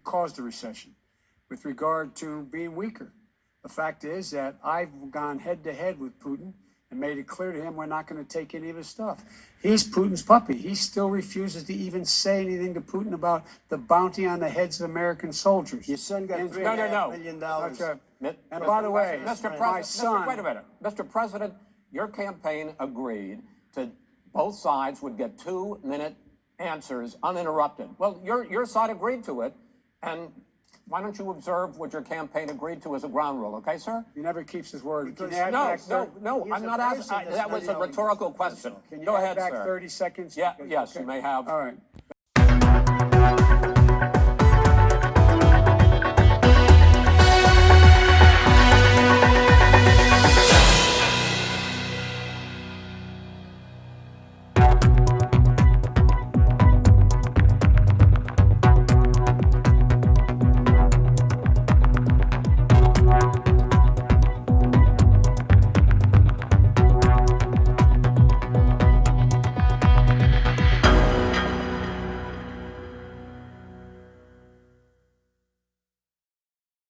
caused the recession with regard to being weaker. The fact is that I've gone head to head with Putin and made it clear to him we're not going to take any of his stuff. He's Putin's puppy. He still refuses to even say anything to Putin about the bounty on the heads of American soldiers. Your son got And- $3.5 million. And by the way, my son... Wait a minute. Mr. President, your campaign agreed to both sides would get 2-minute answers uninterrupted. Well, your side agreed to it, and why don't you observe what your campaign agreed to as a ground rule, okay, sir? He never keeps his word. Can you No, add back No, He's I'm a not person asking. that's That was a not rhetorical question. Can you Go add ahead, back sir. 30 seconds? Yes, you may have. All right.